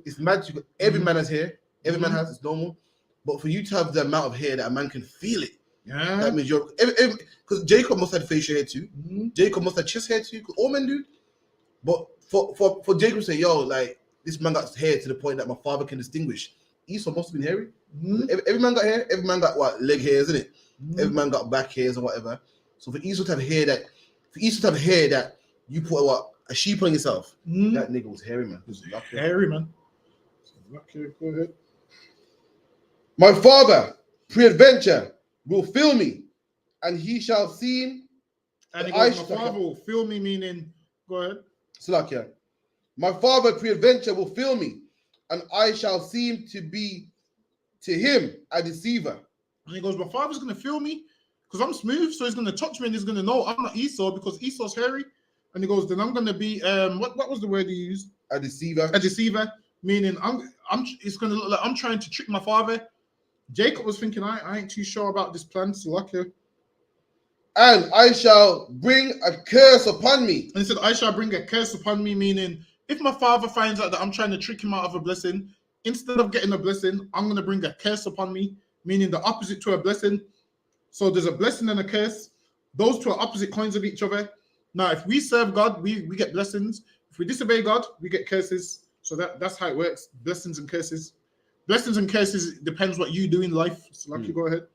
it's mad. Every man has hair. Every man has, it's normal. But for you to have the amount of hair that a man can feel it, that means you're... Because Jacob must have facial hair too. Jacob must have chest hair too, because all men do. But for Jacob to say, yo, like, this man got hair to the point that my father can distinguish. Esau must have been hairy. Every man got hair. Every man got what? Leg hairs, isn't it? Every man got back hairs or whatever. So for Esau to have hair that you put what? A sheep on yourself. That nigga was hairy, man. Hairy, man. Okay, go ahead. My father, peradventure, will fill me, and he shall seem. And he goes, my father will fill me, meaning, go ahead. Slakia. My father, peradventure, will fill me, and I shall seem to be to him a deceiver. And he goes, my father's going to fill me because I'm smooth, so he's going to touch me and he's going to know I'm not Esau because Esau's hairy. And he goes, then I'm going to be, what was the word he used? A deceiver. A deceiver, meaning it's gonna look like I'm trying to trick my father. Jacob was thinking, I ain't too sure about this plan, so lucky. And I shall bring a curse upon me. And he said, I shall bring a curse upon me, meaning if my father finds out that I'm trying to trick him out of a blessing, instead of getting a blessing, I'm going to bring a curse upon me, meaning the opposite to a blessing. So there's a blessing and a curse. Those two are opposite coins of each other. Now, if we serve God, we get blessings. If we disobey God, we get curses. So that's how it works, blessings and curses. Blessings and curses depends what you do in life. So Lucky, go ahead.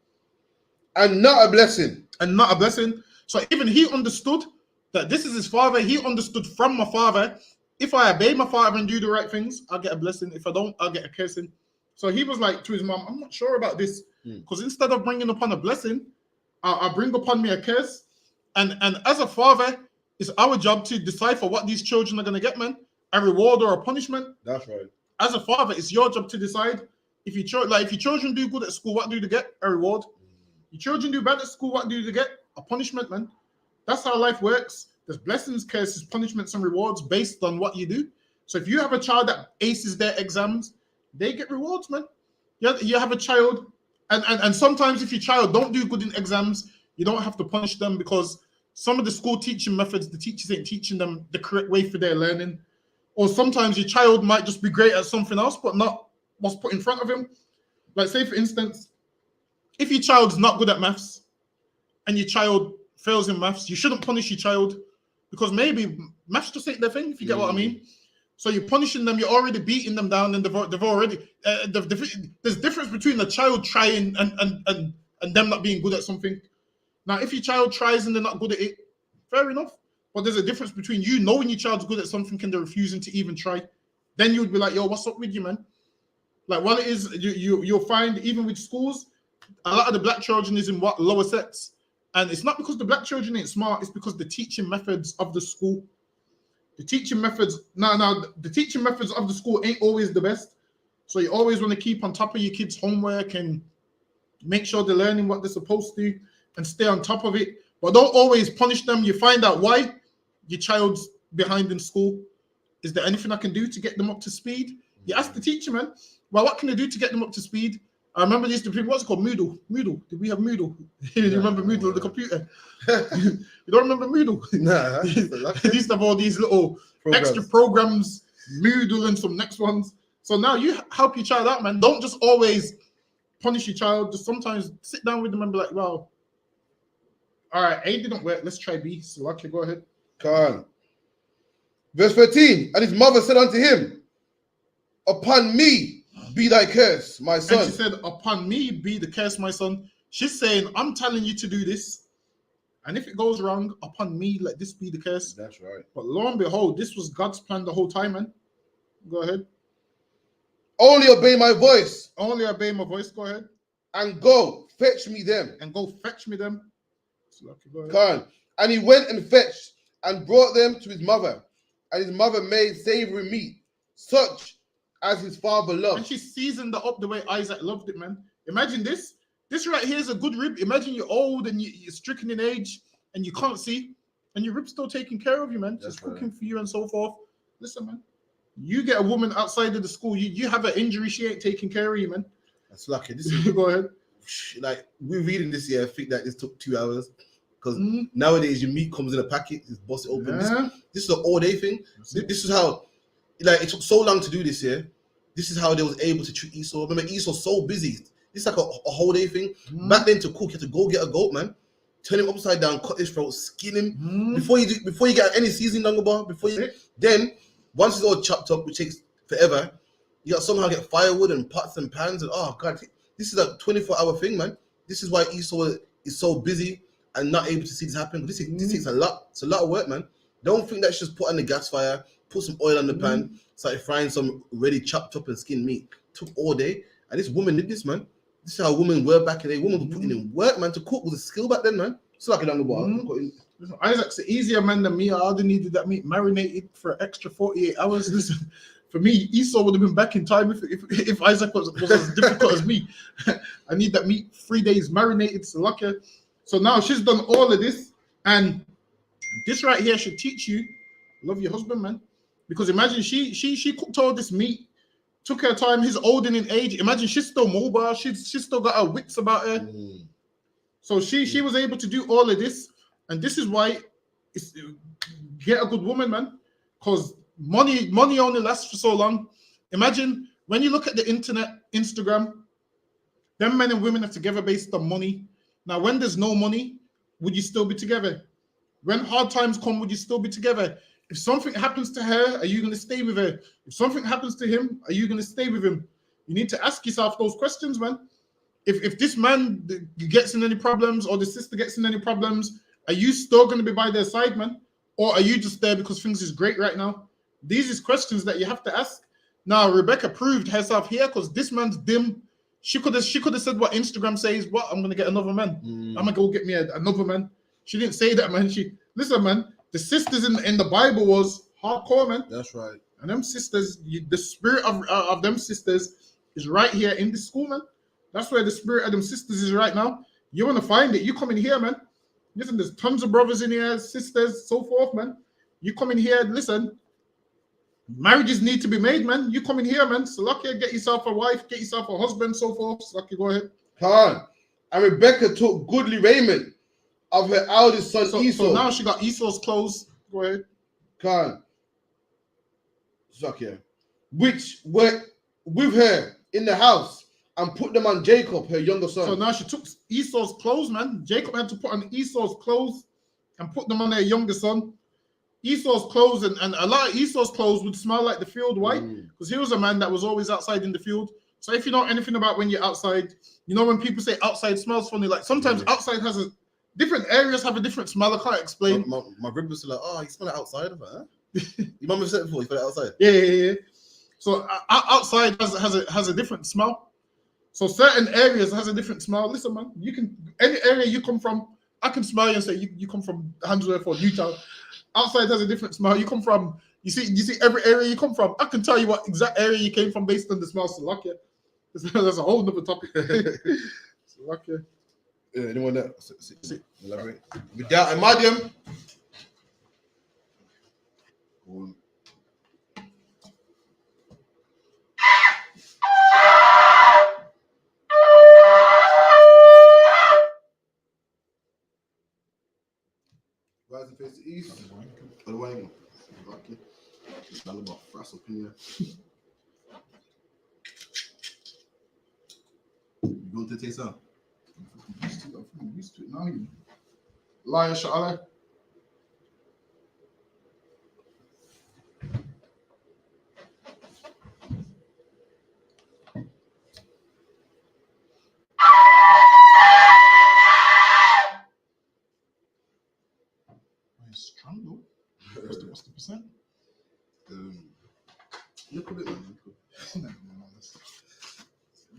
And not a blessing. And not a blessing. So even he understood that this is his father. He understood from my father, if I obey my father and do the right things, I'll get a blessing. If I don't, I'll get a cursing. So he was like to his mom, I'm not sure about this. Because instead of bringing upon a blessing, I'll bring upon me a curse. And as a father, it's our job to decipher what these children are going to get, man. A reward or a punishment. That's right. As a father, it's your job to decide. If your children do good at school, what do they get? A reward. Your children do bad at school, what do they get? A punishment, man. That's how life works. There's blessings, curses, punishments, and rewards based on what you do. So if you have a child that aces their exams, they get rewards, man. You have a child, and sometimes if your child don't do good in exams, you don't have to punish them because some of the school teaching methods, the teachers ain't teaching them the correct way for their learning. Or sometimes your child might just be great at something else, but not what's put in front of him. Like say, for instance, if your child's not good at maths and your child fails in maths, you shouldn't punish your child because maybe maths just ain't their thing, if you get what I mean. So you're punishing them, you're already beating them down, and they've already... there's difference between a child trying and them not being good at something. Now, if your child tries and they're not good at it, fair enough. But there's a difference between you knowing your child's good at something and they're refusing to even try. Then you'd be like, yo, what's up with you, man? Like, what it is, you'll find, even with schools, a lot of the black children is in lower sets. And it's not because the black children ain't smart, it's because the teaching methods of the school. The teaching methods, the teaching methods of the school ain't always the best. So you always want to keep on top of your kids' homework and make sure they're learning what they're supposed to and stay on top of it. But don't always punish them. You find out why your child's behind in school. Is there anything I can do to get them up to speed? You ask the teacher, man, well, what can I do to get them up to speed? I remember these what's it called? Moodle. Did we have Moodle? You remember Moodle, the computer? You don't remember Moodle? Nah. They used to have all these little extra programs, Moodle and some next ones. So now you help your child out, man. Don't just always punish your child. Just sometimes sit down with them and be like, well, all right, A didn't work. Let's try B. So, okay, go ahead. Come on. Verse 13. And his mother said unto him, upon me be thy curse, my son. And she said, upon me be the curse, my son. She's saying, I'm telling you to do this. And if it goes wrong, upon me, let this be the curse. That's right. But lo and behold, this was God's plan the whole time, man. Go ahead. Only obey my voice. Only obey my voice. Go ahead. And go fetch me them. And go fetch me them. Go ahead. Come on. And he went and fetched and brought them to his mother. And his mother made savory meat, such as his father loved. And she seasoned it up the way Isaac loved it, man. Imagine this. This right here is a good rib. Imagine you're old and you're stricken in age and you can't see, and your rib's still taking care of you, man. Just cooking for you and so forth. Listen, man. You get a woman outside of the school, you have an injury, she ain't taking care of you, man. That's lucky. This is go ahead. Like we're reading this year, I think that this took 2 hours. Because nowadays your meat comes in a packet, just bust it open. Yeah. This is an all-day thing. This is how, like, it took so long to do this here. This is how they was able to treat Esau. Remember, Esau's so busy. This is like a whole day thing. Back then, to cook, you had to go get a goat, man. Turn him upside down, cut his throat, skin him. Before you get any seasoning on the bar, then once it's all chopped up, which takes forever, you got to somehow get firewood and pots and pans. And oh god, this is a 24-hour thing, man. This is why Esau is so busy and not able to see this happen. This takes a lot. It's a lot of work, man. Don't think that's just put on the gas fire, put some oil on the pan, start frying some ready chopped up and skinned meat. Took all day. And this woman did this, man. This is how women were back in the day. Women were putting in work, man. To cook was a skill back then, man. It's like it on the bar. Listen, Isaac's an easier man than me. I only needed that meat marinated for an extra 48 hours. Listen, for me, Esau would have been back in time if Isaac was as difficult as me. I need that meat 3 days marinated. So lucky. So now she's done all of this, and this right here should teach you, love your husband, man. Because imagine she cooked all this meat, took her time. He's older in age. Imagine she's still mobile. She's still got her wits about her. So she was able to do all of this, and this is why it's get a good woman, man. Because money only lasts for so long. Imagine when you look at the internet, Instagram, them men and women are together based on money. Now, when there's no money, would you still be together? When hard times come, would you still be together? If something happens to her, are you going to stay with her? If something happens to him, are you going to stay with him? You need to ask yourself those questions, man. If this man gets in any problems or the sister gets in any problems, are you still going to be by their side, man? Or are you just there because things is great right now? These is questions that you have to ask. Now, Rebecca proved herself here because this man's dim. She could have said what Instagram says. What? I'm going to get another man. I'm going to go get me another man. She didn't say that, man. Listen, man. The sisters in the Bible was hardcore, man. That's right. And them sisters, the spirit of them sisters is right here in this school, man. That's where the spirit of them sisters is right now. You want to find it, you come in here, man. Listen, there's tons of brothers in here, sisters, so forth, man. You come in here, listen. Marriages need to be made, man. You come in here, man. So lucky, get yourself a wife, get yourself a husband, so forth. So lucky, go ahead. Come on. And Rebecca took goodly raiment of her eldest son Esau. So now she got Esau's clothes. Go ahead. Khan. Zakia. Which were with her in the house and put them on Jacob, her younger son. So now she took Esau's clothes, man. Jacob had to put on Esau's clothes and put them on their younger son. Esau's clothes and a lot of Esau's clothes would smell like the field white because he was a man that was always outside in the field. So if you know anything about when you're outside, you know when people say outside smells funny, like sometimes outside has different areas have a different smell. I can't explain. My rib was like, oh, you smell it outside of it, huh? Your mum has said it before, you smell it outside. Yeah. So outside has a different smell. So certain areas has a different smell. Listen, man, you can any area you come from, I can smell you and say you come from Handsworth or Newtown. Outside has a different smell. You come from, you see every area you come from. I can tell you what exact area you came from based on the smell. So lucky. That's a whole nother topic. So lucky. Yeah, anyone that elaborate? Without a medium. Rise and face the east. Otherwise, okay. It's not about frass up here. You going to taste out? I'm used to it now. Lion shot. Strong though. What's the percent? Look a bit, man. No, at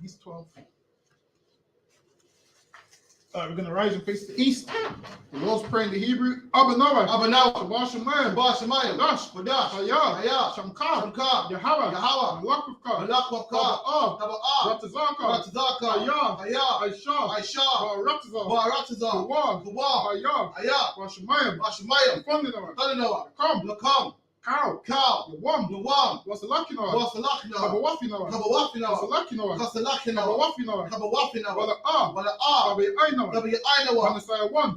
least 12. All right, we're going to rise and face the east. The Lord's praying the Hebrew. Abanawa. Shabashamayim. Dash. Hayah. Shamkar. Yahweh. Malakwavkar. Ratazaka. Hayah. Aisha. Baratazar. Hayah. Bashamayim. Thundinawa. Lakam. Cow. Lawam. Wasalakinawa. Kabawafinawa. Kasalakinawa. Bala'ah. Banasaya 1.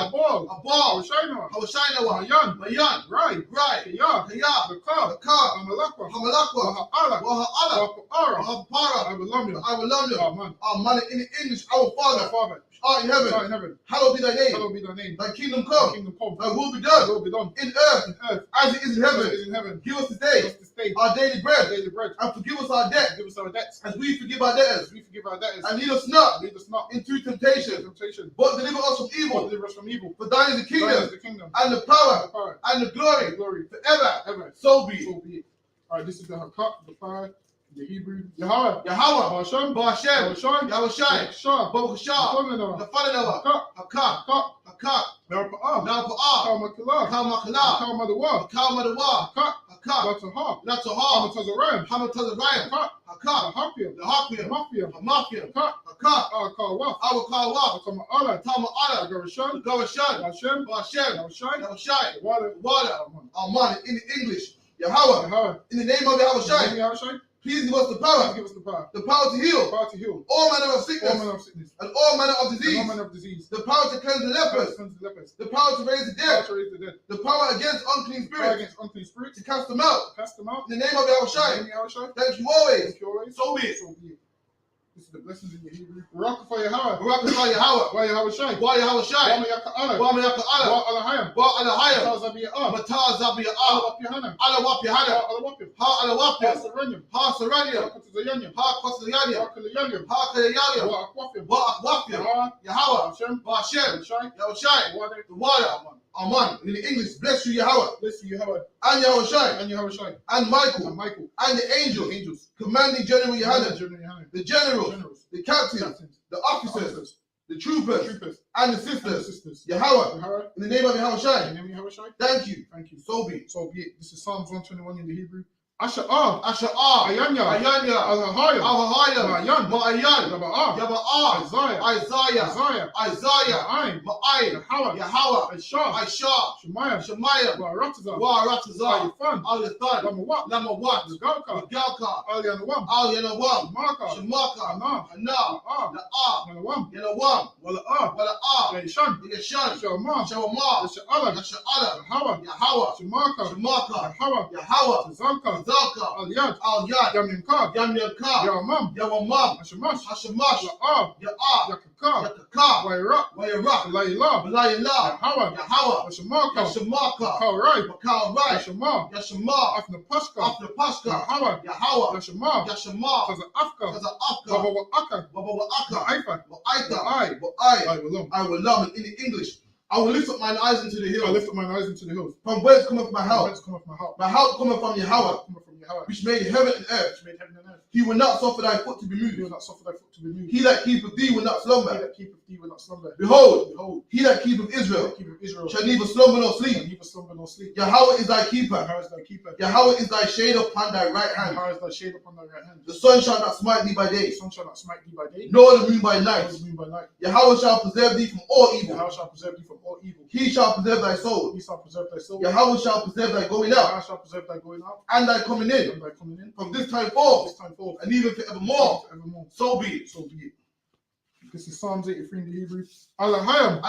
Abal. Hawashainawa. Mayan. Right. Kaya. Bakar. Hamalakwa. Waha'ala. Abalamya. Man, in English, our Father. Art in heaven. Hallowed be thy name. Thy kingdom come. Thy will be done. In earth. As it is in heaven. Give us this day our daily bread. And forgive us our debts. As we forgive our debtors. And lead us not into temptation. But deliver us from evil. For thine is the kingdom. And the power. And the glory. Forever. So be it. All right, this is the Hakat, the fire. The Hebrew, Yahweh, Hashem, Yahushai, Baruchashah, the Father, Hakat, Narpa'ah, Kalmadawa, Latahah, Hamatazarayim, Hakat, the Hafiam, Awakawah, Tama'ala, Garashan, Hashem, Yahushai, Water, Alman, in English. Yahweh. In the name of Yahweh, please give us the power. The power to heal. All manner of sickness. And all manner of disease. The power to cleanse the lepers. The power to raise the dead. The power against unclean spirits. To cast them out. In the name of Yahweh. Thank you always. So be it. This is the blessings in your Hebrew. Barak for Yahweh. Why Yahweh shine? Wa Yaka Allah. Wa Alahayim. Mataz Zabiyah. Allah Wap Yahana. Ha Saranyam. Ha Kosayanyam. Ha Kayayam. Wa Akwafyam. Yahweh. Wa Hashem. Yahushai. The water. Aman. In the English, bless you Yahweh. And Yahushai. And Michael. And the angels. Commanding General Yohanan. The generals. The captains. The officers. The troopers. And the sisters. Yahweh. In the name of Yahushai. Thank you. So be it. This is Psalms 121 in the Hebrew. Asha Ayanya, Alahaya, Ma'ayan, Yaba'a, Isaiah, Ma'ayin, Yahweh, Aisha, Shemaiah, Waratazah, Alithan, Lamawat, Galka, Alianawam, Shemaka, Hana, Yanawam, Wala'ah, Yashan, Shawama, Yasha'ala, Yahweh, Shemaka, Yahweh, Zalka, Al-Yad, Yamyankar, Yawamam, Hashamash, Ya'ah, Yakaka, Wayrak, Layla, Yahweh, Yashamaka, Kalrai, Yashama, Afnapashka, Yahweh, Yashama, Kaza Afka, Baba Wa'aka, I will love it in the English. I will lift up mine eyes into the hills. From whence cometh my help? My help cometh from Yahweh, which made heaven and earth. He will not suffer thy foot to be moved. He that keepeth thee will not slumber. Behold, he that keepeth Israel shall neither slumber nor sleep. Yahweh is thy keeper. Yahweh is thy shade upon thy right hand. The sun shall not smite thee by day, nor the moon by night. Yahweh shall preserve thee from all evil. He shall preserve thy soul. Yahweh shall preserve thy going out and thy coming in from this time forth and even forevermore. So be it. This is Psalms 83 in the Hebrew. Alahayim,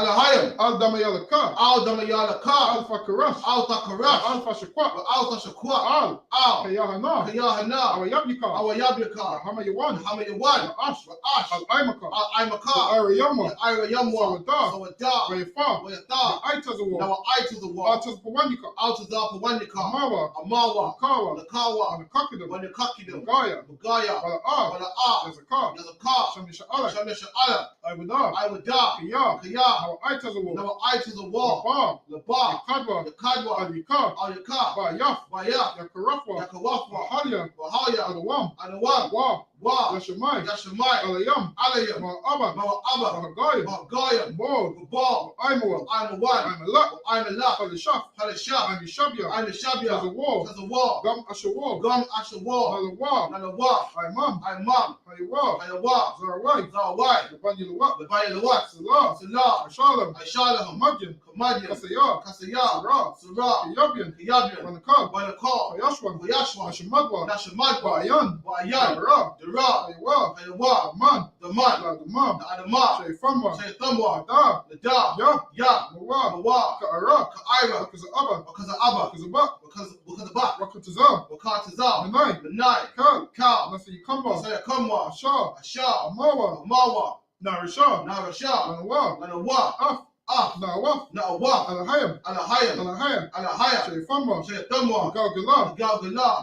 Al-Damayalaka, Al-Fakarash, Al-Shaqwa, Kayahana, Awayablika, Hamayawan, Ash, Al-Aimaka, Al-Aimaka, Arayamwa, Sawadah, Wayafah, Aitazawar, Altazapawanyika, Amawa, Lakawa, Wanakakidam, Bugaya, Yazakar, Shamisha'ala, I would die. Kiyah, now I to the wall. Labah, Yakadwa, Al-Yakar, Bayaf, Yakarafwa, Bahaya, Adawam, Yashamai, Alayam, Ma'aba, Gayam, Bal, I'm a lot, Halashaf, I'm a Shabia, there's a wall, Gum Ashawar, Nalawa, I'm Mom, Hayawa, Zarawai, the Bayalawat, Salah, Shalom, Kamadian, Kasaya, Sarah, Yabian, Banakal, Yashwan, Nashamadwa, Ayan, Dara, Man, the Adamah, Shaythamwa, the Da, Mawa, Ka'ira, because of Abba, because of Wakatazam, the night, Kal, Nasayakamba, Shah, Mawa, Narasha, Nanawa, Nawaf, Alahayim, Shaythamwa, Galgala,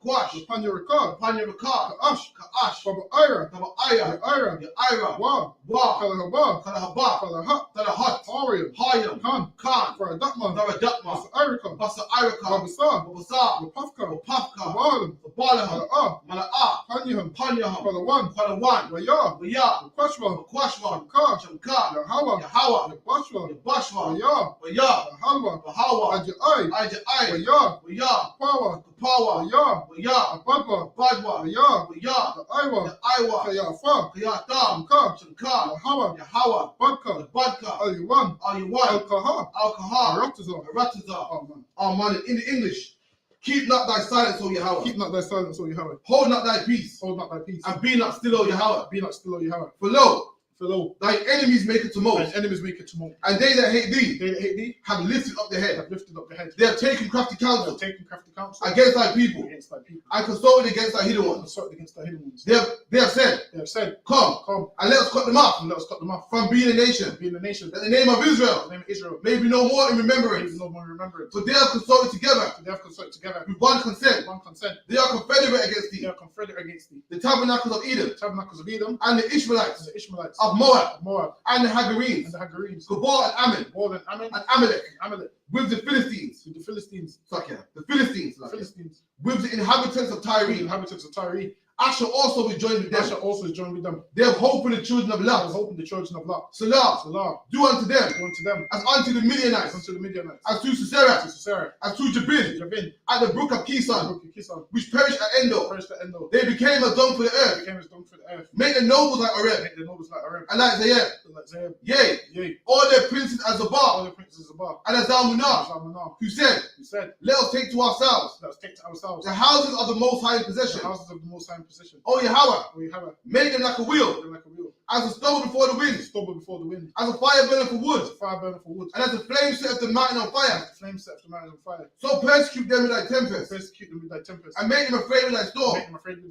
Quash, upon your record, Ka'ash, Baba Ira, Kalahaba, Hayam, Khan, Faradakman, Basa Irika, Babasa, Pafka, Balam, Mala'ah, Panyaham, Palawan, Waya, Kwashwa, Shamkar, Yahweh, Bashwa, Waya, Hawa, Ajai, Waya, Power, Waya, Badwa, Waya, Iwa, Kayata, Shamkar, Yahweh, Badka, Aliwan, Alkaha, Ratazar. In the English, Keep not thy silence, O Yahweh. Keep not thy silence, O Yahweh. Hold not thy peace. Hold not thy peace. And be not still, O Yahweh. Be not still, O Yahweh. For lo, thy enemies make a tumult. Thine enemies make a tumult. And they that hate thee, have lifted up their head. They have taken crafty counsel. Against thy people. And consulted against thy hidden ones. They have said, Come, and let us cut them off. From being a nation. That the name of Israel, may be no more in remembrance. For they have consulted together. With one consent. They are confederate against thee. The tabernacles of Edom. And the Ishmaelites. Of Moab. And the Hagarenes. Gabor and Ammon. And Amalek. With the Philistines. The Philistines. With the inhabitants of Tyre. Asher also is joined with them. They have hope in the children of Lot. Salah. Do unto them. As unto the Midianites. As to Sisera. As to Jabin. At the brook of Kison. Which perished at Endor. They became a dung for the earth. Make the nobles like Oreb. And like Zayeb. Yea. All their princes as Zabah. And as Zalmunah. Who said, Let us take to ourselves the houses of the Most High in possession. O Yahweh, make them like a wheel, as a stubble before the wind, as a fire burner for wood, and as a flame set the mountain on fire. So persecute them with thy tempest, and make them afraid with thy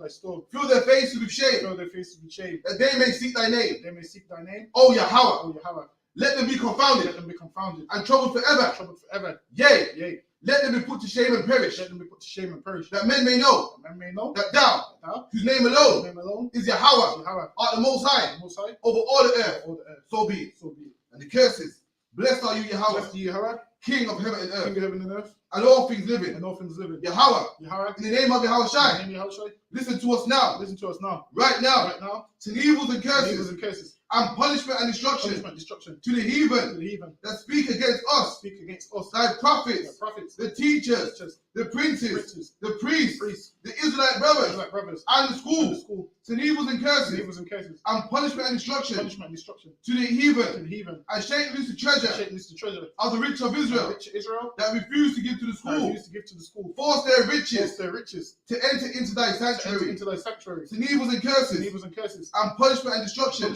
storm. Fill their faces with shame, that they may seek thy name. O Yahweh, let them be confounded, and troubled forever. Yea. Let them be put to shame and perish. That men may know that thou, whose name alone is Yahweh, art the Most High over all the earth. So be it. And the curses, blessed are you, Yahweh, King of heaven and earth, and all things living. Yahweh, in the name of Yahweh, listen to us now. Right now. To evils and curses. And punishment and destruction to the heathen that speak against us, thy prophets, the teachers, the princes, the priests, the Israelite brothers, and the school, to evils and curses, and punishment and destruction to the heathen, and shake loose the treasure of the rich of Israel, that refuse to give to the school, force their riches to enter into thy sanctuary, to evils and curses, and punishment and destruction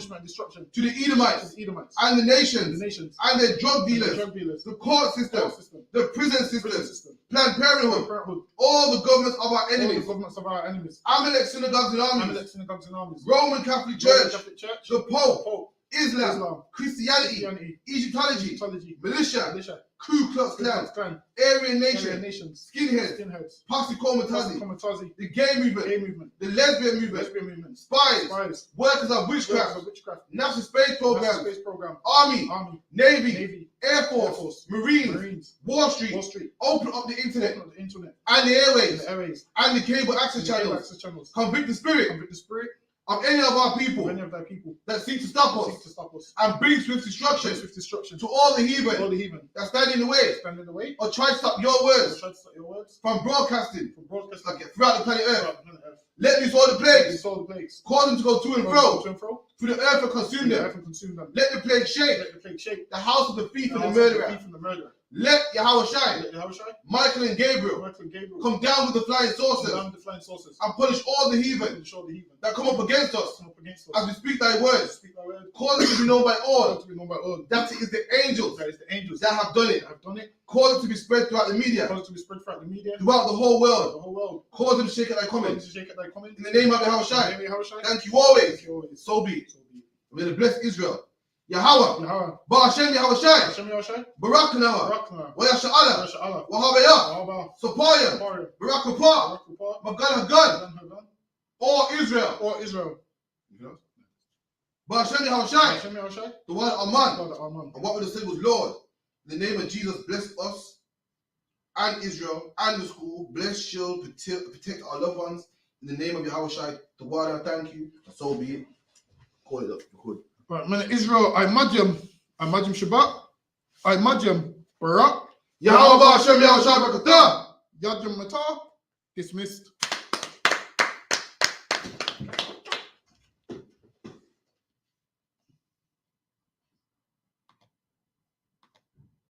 to the Edomites, and the nations, and their drug dealers, the court system, the prison system, Planned Parenthood, all the governments of our enemies, Amalek synagogues and armies, Roman Catholic Church, the Pope, Islam, Christianity, Egyptology, militia, Ku Klux Klan, Aryan Nation, Skinheads, Posse Comitazi, the gay movement, the lesbian movement, spies, workers of witchcraft, National Space Program, Army, Navy, Air Force, Marines, Wall Street, open up the internet, and the airways, and the cable access channels, convict the spirit of any of our people that seek to stop us and bring swift destruction to all the heathen that stand in the way or try to stop your words from broadcasting throughout the planet Earth. Let these all the plagues cause them to go to and fro through the earth and consume them. Let the plague shake the house of the thief and the murderer. Let Yahweh shine. Michael and Gabriel come down with the flying saucers and punish all the heathen that come up against us as we speak thy words. Cause it to be known by all that it is the angels that have done it. Cause it to be spread throughout the media, throughout the whole world. Cause them to shake at thy coming. In the name of Yahweh, thank you always. So be it. May the blessed Israel. Yahweh, Ba'ashem Yahweh, Barak Nawa, Wa Yasha'ala, Wa Havayah, Sapaya, Barak Rapah, Magan Hagan, all Israel. Ba'ashem Yahweh, the one Aman, and what we say was, Lord, in the name of Jesus, bless us and Israel and the school, bless, shield, protect our loved ones. In the name of Yahweh, the one I thank you, and so be it. Call it up, record. Right, man, Israel, I Madyam Shabbat, I Madyam Barak, Yahweh Ba'ashem Yahweh Barakatah, Yadyam Matah, dismissed.